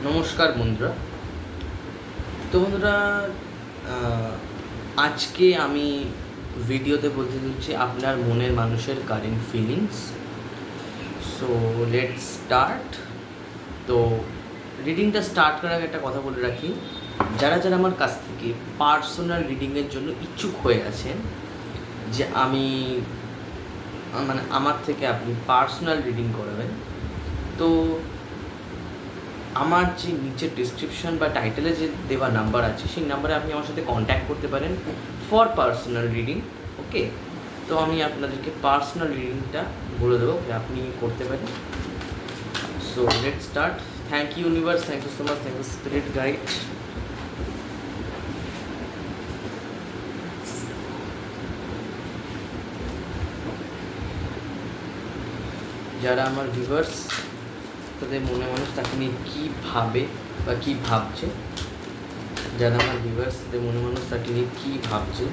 নমস্কার বন্ধুরা। তো বন্ধুরা, আজকে আমি ভিডিওতে বলতে চাচ্ছি আপনার মনের মানুষের current feelings. So let's start. তো রিডিংটা স্টার্ট করার আগে একটা কথা বলে রাখি, যারা যারা আমার কাছ থেকে পার্সোনাল রিডিংয়ের জন্য ইচ্ছুক হয়ে আছেন, যে আমি আমার থেকে আপনি পার্সোনাল রিডিং করাবেন, তো আমার যে নিচের ডিসক্রিপশন বা টাইটেলে যে দেওয়া নাম্বার আছে সেই নাম্বারে আপনি আমার সাথে কন্ট্যাক্ট করতে পারেন ফর পার্সোনাল রিডিং। ওকে, তো আমি আপনাদেরকে পার্সোনাল রিডিংটা বলে দেবো, আপনি করতে পারেন। So let start. Thank you universe, thank you so much, thank you spirit guide. যারা আমার ভিউয়ার্স, তাদের মনে মানুষ তাকে নিয়ে কী ভাবে বা কী ভাবছে, যারা আমার ভিউয়ার্স তাদের মনে মানুষ তাকে নিয়ে কী ভাবছে,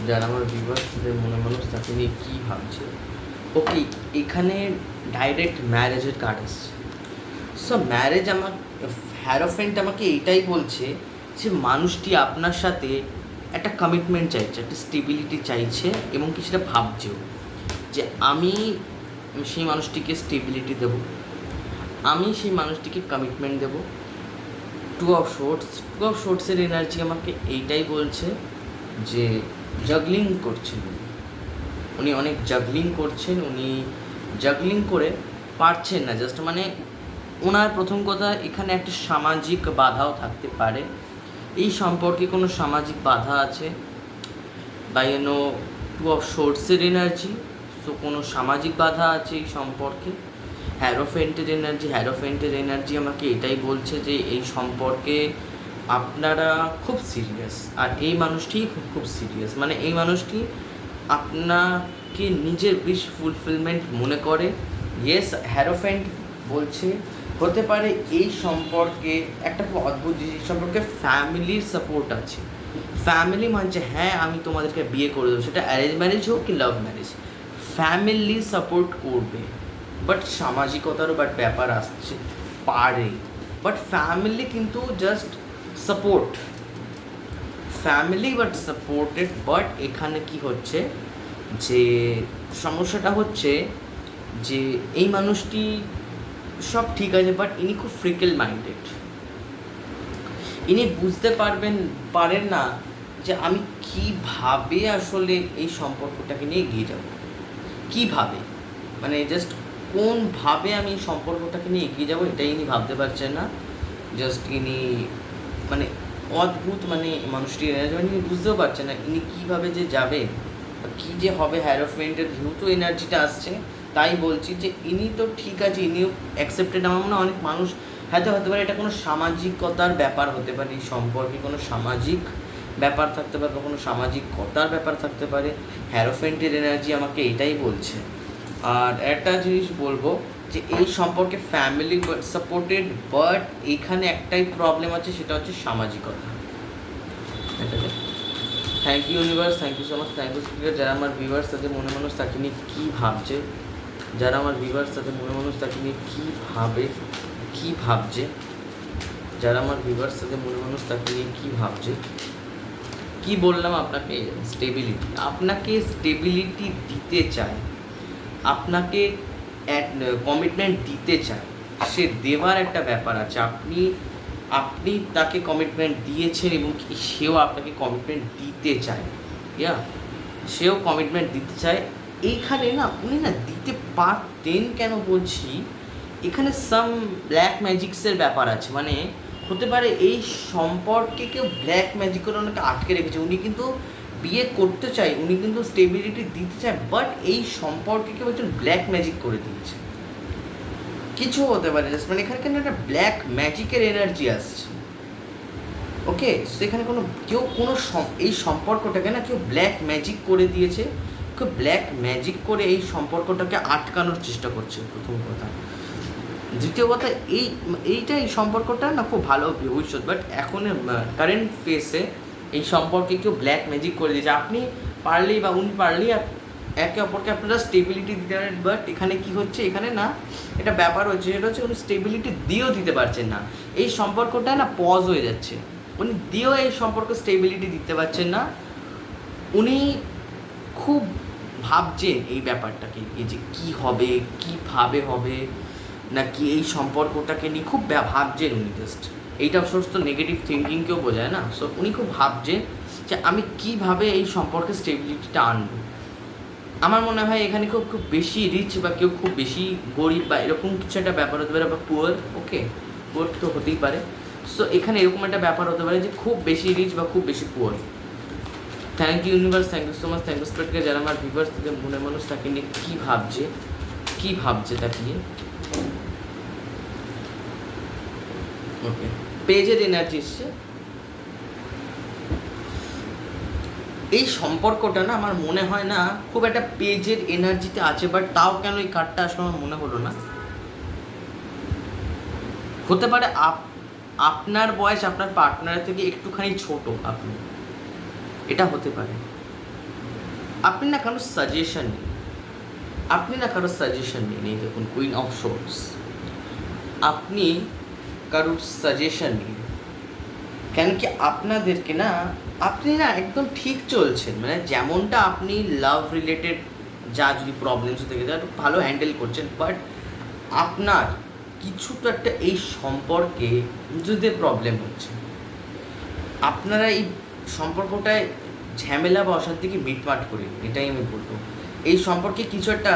যারা আমার ভিউয়ার্স তাদের মনে মানুষ তাকে নিয়ে কী ভাবছে। ওকে, এখানে ডাইরেক্ট ম্যারেজের কার্ড আসছে। সো ম্যারেজ আমার হ্যারোফেন্ট আমাকে এইটাই বলছে যে মানুষটি আপনার সাথে একটা কমিটমেন্ট চাইছে, একটা স্টেবিলিটি চাইছে এবং কিছুটা ভাবছেও যে আমি সেই মানুষটিকে স্টেবিলিটি দেব, আমি সেই মানুষটিকে কমিটমেন্ট দেব। টু অফ শোর্টসের এনার্জি আমাকে এইটাই বলছে যে জাগলিং করছেন উনি অনেক জাগলিং করছেন, উনি জাগলিং করে পারছেন না। জাস্ট ওনার প্রথম কথা, এখানে একটা সামাজিক বাধাও থাকতে পারে। এই সম্পর্কে কোনো সামাজিক বাধা আছে বা টু অফ শোর্টসের এনার্জি, তো কোনো সামাজিক বাধা আছে এই সম্পর্কে। হ্যারোফেন্টের এনার্জি আমাকে এটাই বলছে যে এই সম্পর্কে আপনারা খুব সিরিয়াস, আর এই মানুষটি খুব সিরিয়াস। এই মানুষটি আপনাকে নিজের উইশ ফুলফিলমেন্ট মনে করে। ইয়েস, হ্যারোফেন্ট বলছে হতে পারে এই সম্পর্কে একটা খুব অদ্ভুত জিনিস, সম্পর্কে ফ্যামিলির সাপোর্ট আছে। ফ্যামিলি মানছে হ্যাঁ আমি তোমাদেরকে বিয়ে করে দেবো, সেটা অ্যারেঞ্জ ম্যারেজ হোক কি লাভ ম্যারেজ, ফ্যামিলি সাপোর্ট করবে। বাট সামাজিকতারও ব্যাপার আসছে পারে, বাট ফ্যামিলি কিন্তু just support, family but supported. But এখানে কি হচ্ছে যে সমস্যাটা হচ্ছে যে এই মানুষটি সব ঠিক আছে, বাট ইনি খুব ফ্রিকেল মাইন্ডেড। ইনি বুঝতে পারেন না যে আমি কীভাবে আসলে এই সম্পর্কটাকে নিয়ে এগিয়ে যাব, কীভাবে জাস্ট কোনভাবে আমি এই সম্পর্কটাকে নিয়ে এগিয়ে যাবো, এটাই ইনি ভাবতে পারছেন না। জাস্ট ইনি অদ্ভুত মানুষটি ইনি বুঝতেও পারছেন না ইনি কীভাবে যে যাবে বা কী যে হবে। হ্যারোফেন্টের যেহেতু এনার্জিটা আসছে, তাই বলছি যে ইনি তো ঠিক আছে, ইনিও অ্যাকসেপ্টেড। আমার মনে হয় অনেক মানুষ হতে পারে এটা কোনো সামাজিকতার ব্যাপার হতে পারে, এই সম্পর্কে কোনো সামাজিক ব্যাপার থাকতে পারে বা কোনো সামাজিকতার ব্যাপার থাকতে পারে। হ্যারোফেন্টের এনার্জি আমাকে এটাই বলছে। আর একটা জিনিস বলবো যে এই সম্পর্কে ফ্যামিলি সাপোর্টেড, বাট এইখানে একটাই প্রবলেম আছে, সেটা হচ্ছে সামাজিকতা। Thank you universe, thank you so much, thank you speaker. যারা আমার ভিউয়ার্স তাদের মনে মানুষ তাকে নিয়ে কী ভাবছে, যারা আমার ভিউয়ার্স তাদের মনে মানুষ তাকে নিয়ে কী ভাবছে, যারা আমার ভিউয়ার্স তাদের মনে মানুষ তাকে নিয়ে কী ভাবছে। কী বললাম আপনাকে? স্টেবিলিটি, আপনাকে স্টেবিলিটি দিতে চায়, আপনাকে কমিটমেন্ট দিতে চায়। সে দেওয়ার একটা ব্যাপার আছে, আপনি তাকে কমিটমেন্ট দিয়েছেন এবং সেও আপনাকে কমিটমেন্ট দিতে চায়। সেও কমিটমেন্ট দিতে চায়। এইখানে উনি দিতে পারতেন, কেন বলছি, এখানে সাম ব্ল্যাক ম্যাজিক্সের ব্যাপার আছে। হতে পারে এই সম্পর্কে কেউ ব্ল্যাক ম্যাজিক করে ওনাকে আটকে রেখেছে। উনি কিন্তু বিয়ে করতে চায়, উনি কিন্তু স্টেবিলিটি দিতে চায়, বাট এই সম্পর্কে কেউ একজন ব্ল্যাক ম্যাজিক করে দিয়েছে। কিছু হতে পারে, জাস্ট এখানে কিন্তু একটা ব্ল্যাক ম্যাজিকের এনার্জি আসছে। ওকে, সেখানে কেউ এই সম্পর্কটাকে কেউ ব্ল্যাক ম্যাজিক করে দিয়েছে, কেউ ব্ল্যাক ম্যাজিক করে এই সম্পর্কটাকে আটকানোর চেষ্টা করছে, প্রথম কথা। দ্বিতীয় কথা, এই সম্পর্কটা খুব ভালো ভবিষ্যৎ, বাট এখন কারেন্ট ফেসে এই সম্পর্কে কেউ ব্ল্যাক ম্যাজিক করে দিয়েছে। আপনি পারলেই বা উনি পারলেই একে অপরকে আপনারা স্টেবিলিটি দিতে পারেন, বাট এখানে কি হচ্ছে, এখানে না এটা ব্যাপার হচ্ছে, সেটা হচ্ছে কোনো স্টেবিলিটি দিয়েও দিতে পারছেন না, এই সম্পর্কটা না পজ হয়ে যাচ্ছে, উনি দিয়েও এই সম্পর্ক স্টেবিলিটি দিতে পারছেন না, উনি খুব ভাবছেন এই ব্যাপারটাকে, এই যে কী হবে, কীভাবে হবে, নাকি এই সম্পর্কটাকে নিয়ে খুব ভাবছেন উনি। জাস্ট এইটা সমস্ত নেগেটিভ থিঙ্কিংকেও বোঝায় না। সো উনি খুব ভাবছেন যে আমি কীভাবে এই সম্পর্কে স্টেবিলিটিটা আনবো। আমার মনে হয় এখানে খুব খুব বেশি রিচ বা কেউ খুব বেশি গরিব বা এরকম কিছু একটা ব্যাপার হতে পারে, বা পুয়ার, ওকে পুয়ার তো হতেই পারে। সো এখানে এরকম একটা ব্যাপার হতে পারে যে খুব বেশি রিচ বা খুব বেশি poor. Thank you universe, thank you so much, thank you স্পিরিটকে, যারা আমার ভিউয়ার্স থেকে মনে মানুষ তাকে নিয়ে কী ভাবছে তাকে নিয়ে। ওকে, পেজের এনার্জি এসছে। এই সম্পর্কটা না আমার মনে হয় না খুব একটা পেজের এনার্জিতে আছে, বাট তাও কেন এই কার্ডটা আসলে আমার মনে হলো না। হতে পারে আপনার বয়স আপনার পার্টনারের থেকে একটুখানি ছোট, আপনি, এটা হতে পারে। আপনি না কারোর সাজেশন নিন, এই দেখুন কুইন অফ সোর্স, আপনি কারোর সাজেশন নিন, কেন কি আপনাদেরকে না, আপনি না একদম ঠিক চলছেন, মানে যেমনটা আপনি লাভ রিলেটেড যা যদি প্রবলেমস থেকে যা ভালো হ্যান্ডেল করছেন, বাট আপনার কিছু তো একটা এই সম্পর্কে যদি প্রবলেম হচ্ছে, আপনারা এই সম্পর্কটায় ঝামেলা বা অশান্তিকে মিটমাট করে, এটাই আমি বলবো। এই সম্পর্কে কিছু একটা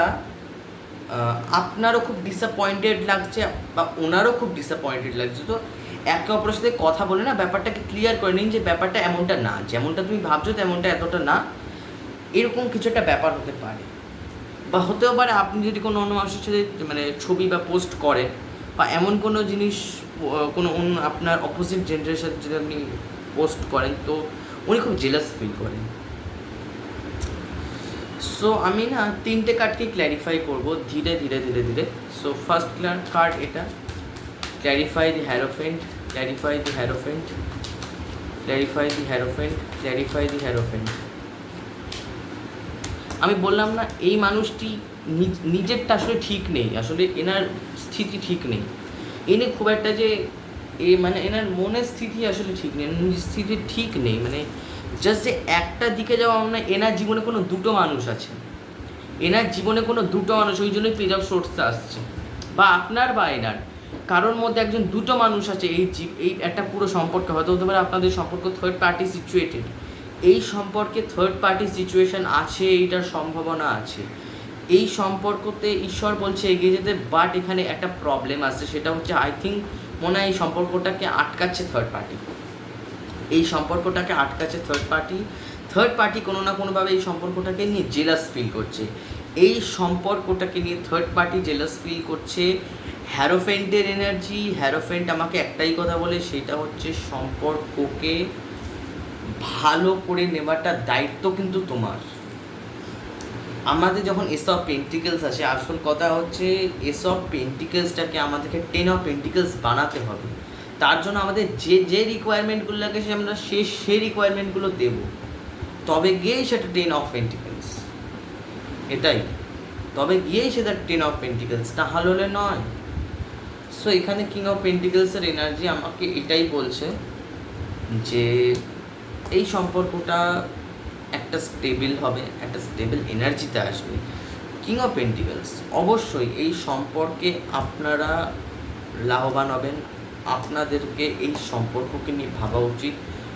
আপনারও খুব ডিসঅ্যাপয়েন্টেড লাগছে বা ওনারও খুব ডিসঅ্যাপয়েন্টেড লাগছে, তো একে অপরের সাথে কথা বলে না ব্যাপারটাকে ক্লিয়ার করে নিন যে ব্যাপারটা এমনটা না, যেমনটা তুমি ভাবছো তেমনটা এতটা না, এরকম কিছু একটা ব্যাপার হতে পারে। বা হতেও পারে আপনি যদি কোনো অন্য মানুষের সাথে মানে ছবি বা পোস্ট করেন, বা এমন কোনো জিনিস কোনো অন্য আপনার অপোজিট জেন্ডারের সাথে যদি আপনি পোস্ট করেন, তো উনি খুব জেলাস ফিল করেন। সো আমি না 3টে কার্ডকেই ক্ল্যারিফাই করবো ধীরে ধীরে ধীরে ধীরে। সো ফার্স্ট কার্ড এটা, ক্ল্যারিফাই দি হ্যারোফেন্ট, ক্ল্যারিফাই দি হ্যারোফেন্ট, ক্ল্যারিফাই দি হ্যারোফেন্ট, ক্ল্যারিফাই দি হ্যারোফেন্ট। আমি বললাম না এই মানুষটি নিজেরটা আসলে ঠিক নেই, আসলে এনার স্থিতি ঠিক নেই, এনে খুব একটা যে মানে এনার মনের স্থিতি আসলে ঠিক নেই, নিজের স্থিতি ঠিক নেই, মানে জাস্ট যে একটা দিকে যাওয়া মানে এনার জীবনে কোনো দুটো মানুষ আছে, এনার জীবনে কোনো দুটো মানুষ, ওই জন্যই পেজ অফ সোর্সটা আসছে, বা আপনার বা এনার কারোর মধ্যে একজন দুটো মানুষ আছে এই একটা পুরো সম্পর্ক, হয়তো হতে পারে আপনাদের সম্পর্ক থার্ড পার্টি সিচুয়েটেড, এই সম্পর্কে থার্ড পার্টি সিচুয়েশন আছে, এইটার সম্ভাবনা আছে, এই সম্পর্কতে ঈশ্বর বলছে এগিয়ে যেতে, বাট এখানে একটা প্রবলেম আছে, সেটা হচ্ছে আই থিঙ্ক মনে হয় এই সম্পর্কটাকে আটকাচ্ছে থার্ড পার্টি, এই সম্পর্কটাকে আটকাচ্ছে থার্ড পার্টি কোনো না কোনোভাবে এই সম্পর্কটাকে নিয়ে জেলাস ফিল করছে, এই সম্পর্কটাকে নিয়ে থার্ড পার্টি জেলাস ফিল করছে। হ্যারোফেন্টের এনার্জি, হ্যারোফেন্ট আমাকে একটাই কথা বলে, সেটা হচ্ছে সম্পর্ককে ভালো করে নেওয়াটা দায়িত্ব কিন্তু তোমার। আমাদের যখন এস অফ পেন্টিকেলস আসে, আসল কথা হচ্ছে এস অফ পেন্টিকেলসটাকে আমাদেরকে 10 অফ পেন্টিকেলস বানাতে হবে, তার জন্য আমাদের যে রিকোয়ারমেন্টগুলো লাগে আমরা সেই রিকোয়ারমেন্টগুলো দেব, তবে গিয়েই সেটা 10 অফ পেন্টিকেলস, এটাই, তবে গিয়েই সেটা 10 অফ পেন্টিকেলস, না হলে নয়। সো এখানে কিং অফ পেন্টিকেলসের এনার্জি আমাকে এটাই বলছে যে এই সম্পর্কটা একটা স্টেবল হবে, একটা স্টেবল এনার্জিতে আসবে। কিং অফ পেন্টিকেলস, অবশ্যই এই সম্পর্কে আপনারা লাভবান হবেন, আপনাদেরকে এই সম্পর্ককে নিয়ে ভাবা উচিত,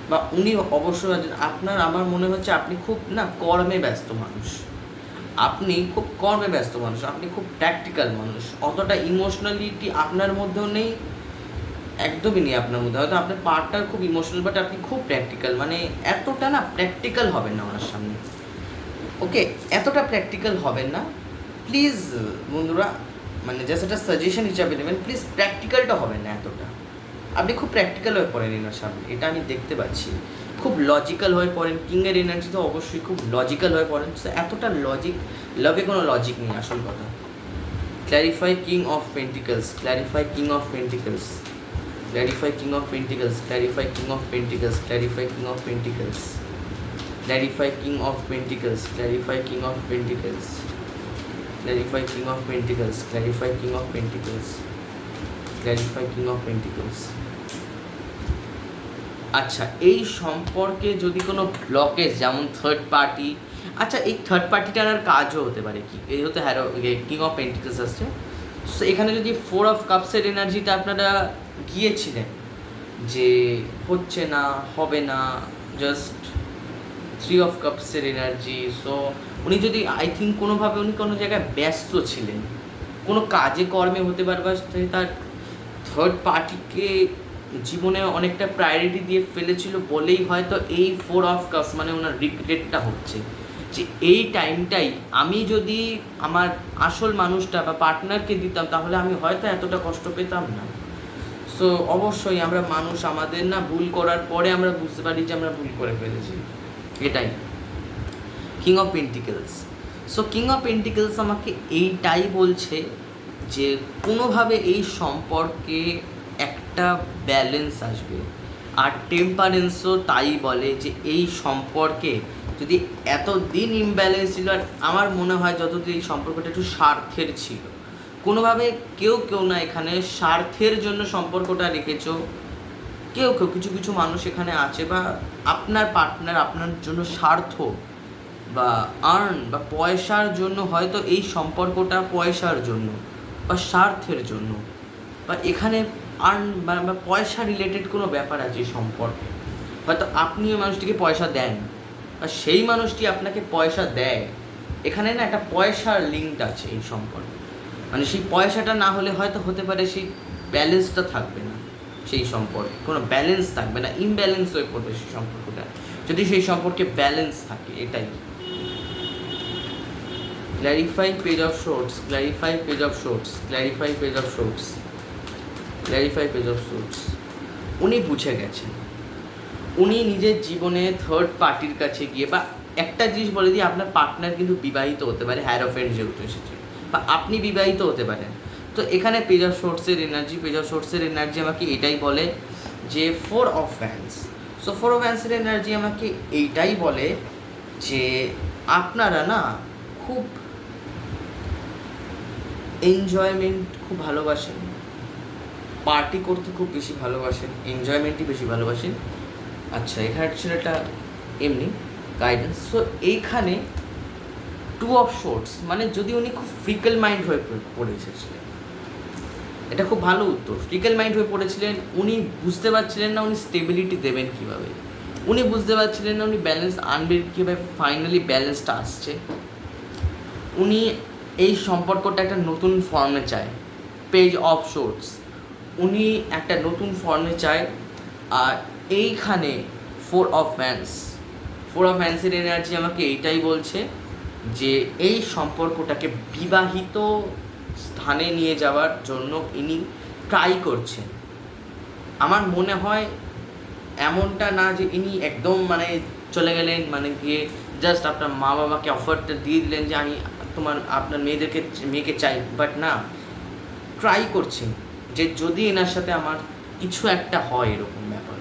বা উনি অবশ্যই আমার মনে হচ্ছে আপনি খুব না কর্মে ব্যস্ত মানুষ, আপনি খুব আপনি খুব প্র্যাকটিক্যাল মানুষ, অতটা ইমোশনালিটি আপনার মধ্যেও নেই, একদমই নেই আপনার মধ্যে, হয়তো আপনার পার্টনার খুব ইমোশনাল, বাট আপনি খুব প্র্যাকটিক্যাল, মানে এতটা না প্র্যাকটিক্যাল হবেন না ওনার সামনে, ওকে, এতটা প্র্যাকটিক্যাল হবেন না প্লিজ বন্ধুরা, মানে জাস্ট একটা সাজেশন হিসাবে নেবেন, প্লিজ প্র্যাকটিক্যালটা হবেন না এতটা, আপনি খুব প্র্যাকটিক্যাল হয়ে পড়েন এনার সামনে, এটা আমি দেখতে পাচ্ছি, খুব লজিক্যাল হয়ে পড়েন, কিংয়ের এনার্জি তো অবশ্যই খুব লজিক্যাল হয়ে পড়েন, এতটা লাভে কোনো লজিক নেই আসল কথা। Clarify king of pentacles, clarify king of pentacles, clarify king of pentacles, clarify king of pentacles, clarify king of pentacles. Clarify King of Pentacles, clarify King of Pentacles, clarify King of Pentacles, clarify King of Pentacles, clarify King of Pentacles. আচ্ছা, এই সম্পর্কে যদি কোনো blockage, যেমন third party, আচ্ছা এই third পার্টিটার আর কাজও হতে পারে কি, এই হতে কিং অফ পেন্টিকলস আসছে। সো এখানে যদি 4 অফ কাপসের এনার্জিতে আপনারা গিয়েছিলেন যে হচ্ছে না, হবে না, জাস্ট 3 অফ কাপসের এনার্জি। সো উনি যদি আই থিঙ্ক কোনোভাবে উনি কোনো জায়গায় ব্যস্ত ছিলেন, কোনো কাজে কর্মে হতে পারে, বা তার থার্ড পার্টিকে জীবনে অনেকটা প্রায়োরিটি দিয়ে ফেলেছিল বলেই হয়তো এই 4 অফ কাপস মানে ওনার রিগ্রেটটা হচ্ছে যে এই টাইমটাই আমি যদি আমার আসল মানুষটা বা পার্টনারকে দিতাম তাহলে আমি হয়তো এতটা কষ্ট পেতাম না। সো অবশ্যই আমরা মানুষ, আমাদের না ভুল করার পরে আমরা বুঝতে পারি যে আমরা ভুল করে ফেলেছি, এটাই king of pentacles. So king of pentacles আমাকে এইটাই বলছে যে কোনোভাবে এই সম্পর্কে একটা ব্যালেন্স আসবে। আর টেম্পারেন্সও তাই বলে যে এই সম্পর্কে যদি এতদিন ইমব্যালেন্স ছিল, আর আমার মনে হয় যতদিন এই সম্পর্কটা একটু স্বার্থের ছিল, কোনোভাবে কেউ না এখানে স্বার্থের জন্য সম্পর্কটা রেখেছো, কেউ কিছু কিছু মানুষ এখানে আছে, বা আপনার পার্টনার আপনার জন্য স্বার্থ বা আর্ন বা পয়সার জন্য, হয়তো এই সম্পর্কটা পয়সার জন্য বা স্বার্থের জন্য, বা এখানে আর্ন বা পয়সা রিলেটেড কোনো ব্যাপার আছে এই সম্পর্কে। হয়তো আপনি ওই মানুষটিকে পয়সা দেন বা সেই মানুষটি আপনাকে পয়সা দেয়, এখানে না একটা পয়সার লিঙ্ক আছে এই সম্পর্কে। মানে সেই পয়সাটা না হলে হয়তো হতে পারে সেই ব্যালেন্সটা থাকবে না, সেই সম্পর্কে কোনো ব্যালেন্স থাকবে না, ইমব্যালেন্স হয়ে পড়বে সেই সম্পর্কটা। যদি সেই সম্পর্কে ব্যালেন্স থাকে, এটাই clarify page of shorts, clarify page of shorts, clarify page of shorts, clarify page of shorts. উনি বুঝে গেছেন, উনি নিজের জীবনে থার্ড পার্টির কাছে গিয়ে, বা একটা জিনিস বলে দিই, আপনার পার্টনার কিন্তু বিবাহিত হতে পারে, হ্যারোফেন্ট যেহেতু এসেছে, বা আপনি বিবাহিত হতে পারেন। তো এখানে পেজ অফ শোর্টসের এনার্জি আমাকে এটাই বলে যে 4 অফ ভ্যান্স। সো 4 অফ ভ্যান্সের এনার্জি আমাকে এইটাই বলে যে আপনারা না খুব এনজয়মেন্ট খুব ভালোবাসেন, পার্টি করতে খুব বেশি ভালোবাসেন, এনজয়মেন্টই বেশি ভালোবাসেন। আচ্ছা, এখানে ছিল একটা এমনি গাইডেন্স। সো এইখানে 2 অফ শোর্টস মানে যদি উনি খুব ফ্রিকেল মাইন্ড হয়ে পড়েছিলেন, এটা খুব ভালো উত্তর। ফ্রিকেল মাইন্ড হয়ে পড়েছিলেন, উনি বুঝতে পারছিলেন না উনি স্টেবিলিটি দেবেন কীভাবে, উনি বুঝতে পারছিলেন না উনি ব্যালেন্স আনবেন কীভাবে। ফাইনালি ব্যালেন্সটা আসছে, উনি এই সম্পর্কটা একটা নতুন ফর্মে চায়। পেজ অফ শোর্টস, উনি একটা নতুন ফর্মে চায়। আর এইখানে 4 অফ ভ্যান্সের এনার্জি আমাকে এইটাই বলছে যে এই সম্পর্কটাকে বিবাহিত স্থানে নিয়ে যাওয়ার জন্য ইনি ট্রাই করছেন। আমার মনে হয় এমনটা না যে ইনি একদম মানে চলে গেলেন, মানে গিয়ে জাস্ট আপনার মা বাবাকে অফারটা দিয়ে দিলেন যে আমি আপনার মেয়েকে চাই, বাট না, ট্রাই করছেন যে যদি এনার সাথে আমার কিছু একটা হয়, এরকম ব্যাপার,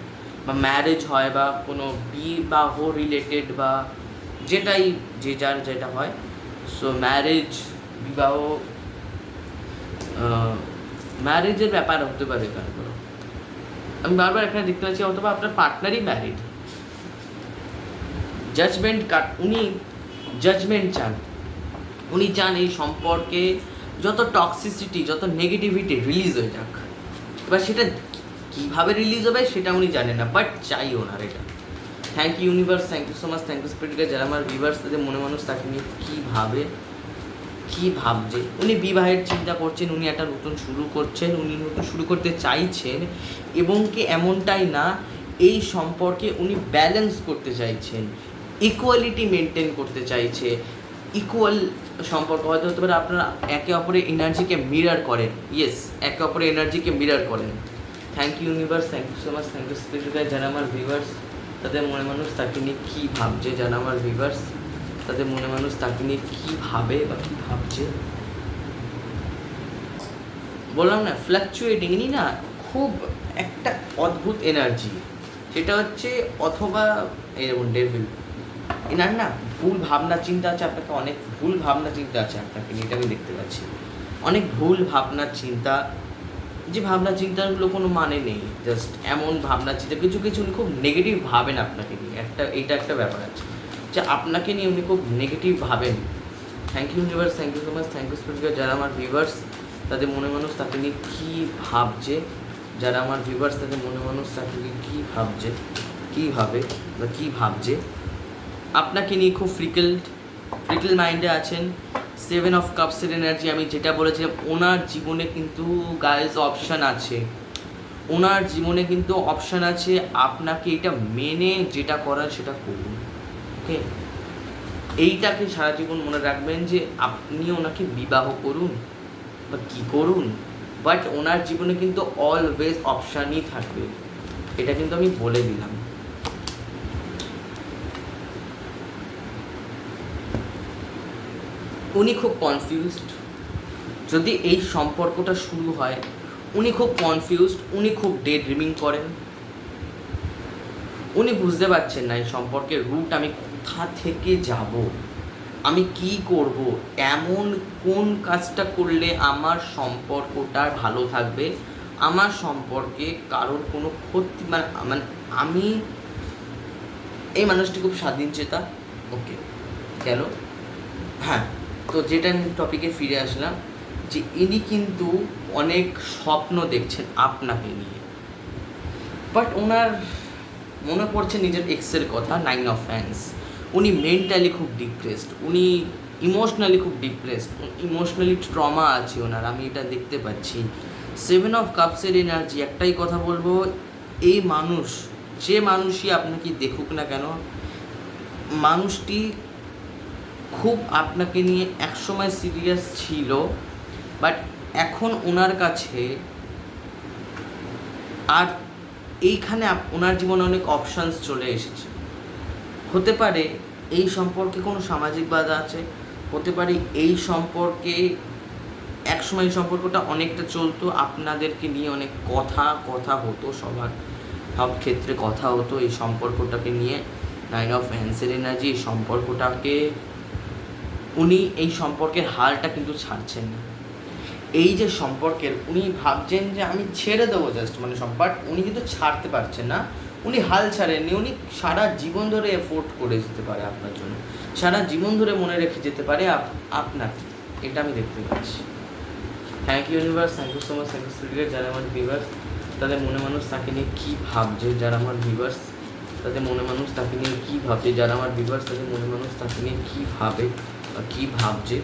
বা ম্যারেজ হয়, বা কোনো বিবাহ রিলেটেড, বা যেটাই যে যার যেটা হয়। সো ম্যারেজ, বিবাহ, ম্যারেজের ব্যাপার হতে পারে তারপর। আমি বারবার এখানে দেখতে পাচ্ছি অথবা আপনার পার্টনারই ম্যারিড। উনি জাজমেন্ট চান, উনি চান এই সম্পর্কে যত টক্সিসিটি, যত নেগেটিভিটি রিলিজ হয়ে যাক। এবার সেটা কীভাবে রিলিজ হবে সেটা উনি জানেন না, বাট চাই ওনার এটা। Thank you universe, thank you so much, thank you spirit guide. যারা আমার ভিউয়ার্স, তাদের মনে মানুষ তাকে নিয়ে কী ভাবছে, উনি বিবাহের চিন্তা করছেন, উনি একটা নতুন শুরু করছেন, উনি নতুন শুরু করতে চাইছেন, এবং কি এমনটাই না, এই সম্পর্কে উনি ব্যালেন্স করতে চাইছেন, ইকুয়ালিটি মেনটেন করতে চাইছে। ইকুয়াল সম্পর্ক হয়তো হতে পারে আপনারা একে অপরের এনার্জিকে মিরার করেন, ইয়েস, একে অপরের এনার্জিকে মিরার করেন। Thank you universe, thank you so much, thank you spirit guide. যারা আমার ভিউয়ার্স, তাদের মনে মানুষ তাকে নিয়ে কী ভাবছে, যারা আমার ভিউয়ার্স, তাদের মনে মানুষ তাকে নিয়ে কী ভাবে বা কী ভাবছে। বললাম না, ফ্ল্যাকচুয়েটিং, ইনি না খুব একটা অদ্ভুত এনার্জি, সেটা হচ্ছে অথবা এরকম ডেভিল, এনার না ভুল ভাবনা চিন্তা আছে, আপনাকে অনেক ভুল ভাবনা চিন্তা আছে আপনাকে নিয়ে, এটা আমি দেখতে পাচ্ছি। অনেক ভুল ভাবনা চিন্তা, যে ভাবনা চিন্তাগুলো কোনো মানে নেই, জাস্ট এমন ভাবনা চিন্তা, কিছু কিছু উনি খুব নেগেটিভ ভাবেন আপনাকে নিয়ে, এইটা একটা ব্যাপার আছে যে আপনাকে নিয়ে উনি খুব নেগেটিভ ভাবেন। Thank you universe, thank you so much, thank you spirit. যারা আমার ভিউয়ার্স তাদের মনে মানুষ তাকে নিয়ে কী ভাবছে, যারা আমার ভিউয়ার্স তাদের মনে মানুষ তাকে নিয়ে কী ভাবছে, কী ভাবে বা কী ভাবছে, আপনাকে নিয়ে খুব ফ্রিকল মাইন্ডে আছেন। 7 অফ কাপসের এনার্জি, আমি যেটা বলেছিলাম, ওনার জীবনে কিন্তু গাইজ অপশান আছে, ওনার জীবনে কিন্তু অপশান আছে, আপনাকে এটা মেনে যেটা করার সেটা করুন। ওকে, এইটাকে সারা জীবন মনে রাখবেন যে আপনি ওনাকে বিবাহ করুন বা কী করুন, বাট ওনার জীবনে কিন্তু অলওয়েজ অপশানই থাকবে, এটা কিন্তু আমি বলে দিলাম। উনি খুব কনফিউজড, যদি এই সম্পর্কটা শুরু হয় উনি খুব কনফিউজড, উনি খুব ডে ড্রিমিং করেন, উনি বুঝতে পারছেন না এই সম্পর্কের রুট, আমি কোথা থেকে যাব, আমি কি করব, এমন কোন কাজটা করলে আমার সম্পর্কটা ভালো থাকবে, আমার সম্পর্কে কারোর কোনো ক্ষতি, মানে আমি, এই মানুষটি খুব স্বাধীনচেতা। ওকে গেল, হ্যাঁ, তো যেটা আমি টপিকে ফিরে আসলাম, যে ইনি কিন্তু অনেক স্বপ্ন দেখছেন আপনাকে নিয়ে, বাট ওনার মনে পড়ছে নিজের এক্সের কথা, 9 অফ হ্যান্ডস। উনি মেন্টালি খুব ডিপ্রেসড, উনি ইমোশনালি খুব ডিপ্রেসড, ইমোশনালি ট্রমা আছে ওনার, আমি এটা দেখতে পাচ্ছি। 7 অফ কাপসের এনার্জি, একটাই কথা বলবো, এই মানুষ, যে মানুষই আপনাকে দেখুক না কেন, মানুষটি খুব আপনাকে নিয়ে একসময় সিরিয়াস ছিল, বাট এখন ওনার কাছে আর এইখানে ওনার জীবনে অনেক অপশানস চলে এসেছে। হতে পারে এই সম্পর্কে কোনো সামাজিক বাধা আছে, হতে পারে এই সম্পর্কে একসময় এই সম্পর্কটা অনেকটা চলতো, আপনাদেরকে নিয়ে অনেক কথা হতো, সবার সব ক্ষেত্রে কথা হতো এই সম্পর্কটাকে নিয়ে। 9 অফ হ্যান্ডসের এনার্জি, এই সম্পর্কটাকে উনি, এই সম্পর্কের হালটা কিন্তু ছাড়ছেন না, এই যে সম্পর্কের উনি ভাবছেন যে আমি ছেড়ে দেবো জাস্ট, মানে সব, বাট উনি কিন্তু ছাড়তে পারছেন না, উনি হাল ছাড়েননি, উনি সারা জীবন ধরে এফোর্ট করে যেতে পারে আপনার জন্য, সারা জীবন ধরে মনে রেখে যেতে পারে আপনার, এটা আমি দেখতে পাচ্ছি। Thank you universe, thank you so much, thank you spirit. যারা আমার ভিউয়ার্স তাদের মনে মানুষ তাকে নিয়ে কী ভাবছে, যারা আমার ভিউয়ার্স তাদের মনে মানুষ তাকে নিয়ে কী ভাবছে, যারা আমার ভিউয়ার্স তাদের মনে মানুষ তাকে নিয়ে কী ভাবে বা কী ভাবছে,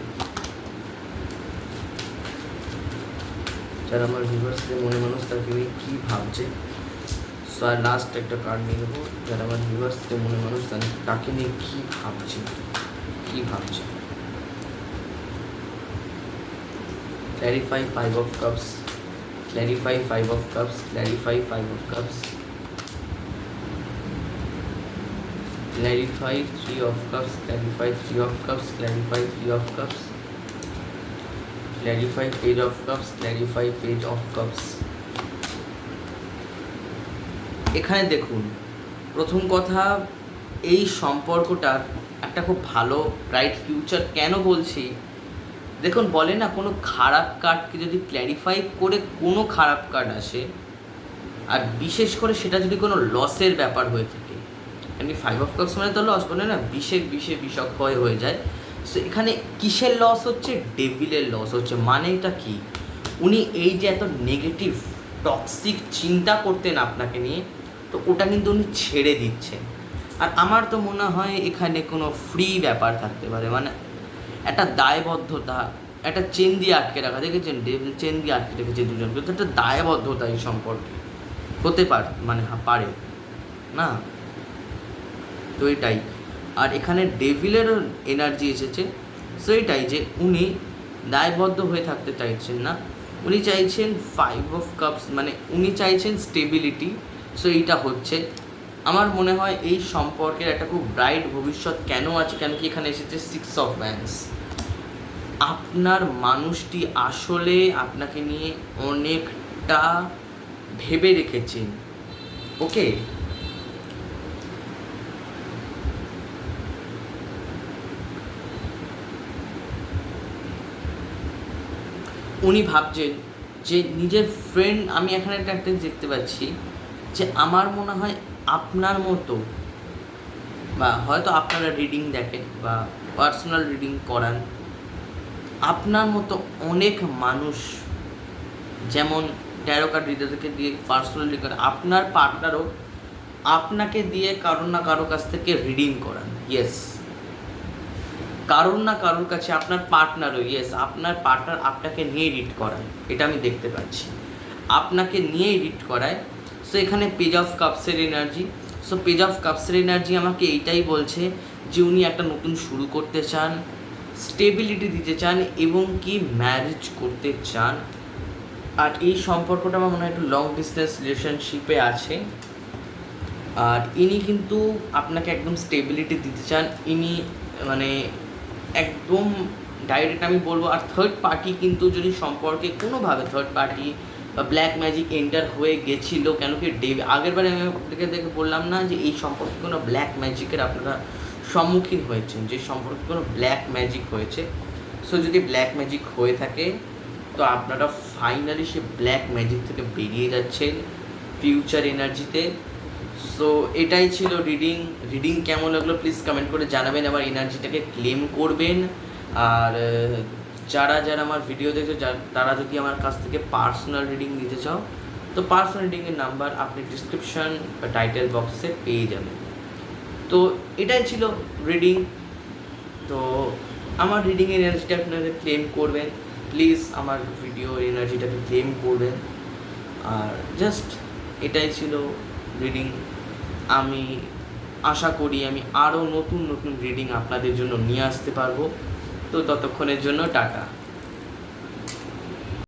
যারা আমার ভিউয়ার্সদের মনে মানুষ তাকে নিয়ে কী ভাবছে। সো আর লাস্ট একটা কার্ড নিয়ে নেবো, যারা আমার ভিউয়ার্সদের মনে মানুষ তাকে নিয়ে কী ভাবছে, কী ভাবছে। Clarify 5 of cups, clarify 5 of cups, clarify 5 of cups, clarify 3 of cups, clarify 3 of cups, clarify 3 of cups, clarify page of cups, clarify page of cups। এখানে দেখুন, প্রথম কথা, এই সম্পর্কটার একটা খুব ভালো ব্রাইট ফিউচার কেন বলছি, দেখুন বলে না, কোনো খারাপ কার্ডকে যদি ক্ল্যারিফাই করে কোনো খারাপ কার্ড আসে, আর বিশেষ করে সেটা যদি কোনো লসের ব্যাপার হয়ে থাকে, এমনি 5 অফ কাপস মানে তো লস, বলে না বিষে বিষক্ষয় হয়ে যায়। সো এখানে কিসের লস হচ্ছে, ডেভিলের লস হচ্ছে। মানে এটা কি, উনি এই যে এত নেগেটিভ টক্সিক চিন্তা করতেন আপনাকে নিয়ে, তো ওটা কিন্তু উনি ছেড়ে দিচ্ছেন। আর আমার তো মনে হয় এখানে কোনো ফ্রি ব্যাপার থাকতে পারে, মানে একটা দায়বদ্ধতা, একটা চেন দিয়ে আটকে রাখা, দেখেছেন চেন দিয়ে আটকে রেখেছে দুজনকে, তো একটা দায়বদ্ধতা এই সম্পর্কে হতে পারে, মানে পারে না, তো এটাই। আর এখানে ডেভিলেরও এনার্জি এসেছে, সো এটাই যে উনি দায়বদ্ধ হয়ে থাকতে চাইছেন না, উনি চাইছেন 5 অফ কাপস, মানে উনি চাইছেন স্টেবিলিটি। সো এইটা হচ্ছে, আমার মনে হয় এই সম্পর্কের একটা খুব ব্রাইট ভবিষ্যৎ কেন আছে, কেন কি এখানে এসেছে 6 অফ ওয়ান্ডস। আপনার মানুষটি আসলে আপনাকে নিয়ে অনেকটা ভেবে রেখেছেন, ওকে। উনি ভাবছেন যে নিজের ফ্রেন্ড, আমি এখানে একটা দেখতে পাচ্ছি যে আমার মনে হয় আপনার মতো, বা হয়তো আপনারা রিডিং দেখেন বা পার্সোনাল রিডিং করান, আপনার মতো অনেক মানুষ, যেমন ট্যারো কার্ড রিডারকে দিয়ে পার্সোনাল রিডিং করেন, আপনার পার্টনারও আপনাকে দিয়ে কারোর না কারোর কাছ থেকে রিডিং করান। ইয়েস, কারোর না কারোর কাছে আপনার পার্টনারও, ইয়েস আপনার পার্টনার আপনাকে নিয়ে রিড করায়, এটা আমি দেখতে পাচ্ছি, আপনাকে নিয়েই রিড করায়। সো এখানে পেজ অফ কাপসের এনার্জি, সো পেজ অফ কাপসের এনার্জি আমাকে এইটাই বলছে যে উনি একটা নতুন শুরু করতে চান, স্টেবিলিটি দিতে চান এবং কি ম্যারেজ করতে চান। আর এই সম্পর্কটা আমার মনে হয় একটু লং ডিস্টেন্স রিলেশনশিপে আছে। আর ইনি কিন্তু আপনাকে একদম স্টেবিলিটি দিতে চান, ইনি মানে একদম ডাইরেক্ট আমি বলবো। আর থার্ড পার্টি কিন্তু যদি সম্পর্কে কোনোভাবে থার্ড পার্টি বা ব্ল্যাক ম্যাজিক এন্টার হয়ে গেছিলো, কেন কি আগের বারে আমি আপনাকে দেখে বললাম না যে এই সম্পর্কে কোনো ব্ল্যাক ম্যাজিকের আপনারা সম্মুখীন হয়েছেন, যে সম্পর্কে কোনো ব্ল্যাক ম্যাজিক হয়েছে। সো যদি ব্ল্যাক ম্যাজিক হয়ে থাকে তো আপনারা ফাইনালি সে ব্ল্যাক ম্যাজিক থেকে বেরিয়ে যাচ্ছেন ফিউচার এনার্জিতে। সো এটাই ছিল রিডিং কেমন লাগলো প্লিজ কমেন্ট করে জানাবেন, আমার এনার্জিটাকে ক্লেম করবেন। আর যারা যারা আমার ভিডিও দেখছো তারা যদি আমার কাছ থেকে পার্সোনাল রিডিং নিতে চাও তো পার্সোনাল রিডিংয়ের নাম্বার আপনি ডিসক্রিপশন বা টাইটেল বক্সে পেয়ে যাবেন। তো এটাই ছিল রিডিং। তো আমার রিডিংয়ের এনার্জিটা আপনারা ক্লেম করবেন প্লিজ, আমার ভিডিওর এনার্জিটাকে ক্লেম করবেন। আর জাস্ট এটাই ছিল রিডিং। আমি আশা করি আমি আরও নতুন নতুন রিডিং আপনাদের জন্য নিয়ে আসতে পারবো। তো ততক্ষণের জন্য টাটা।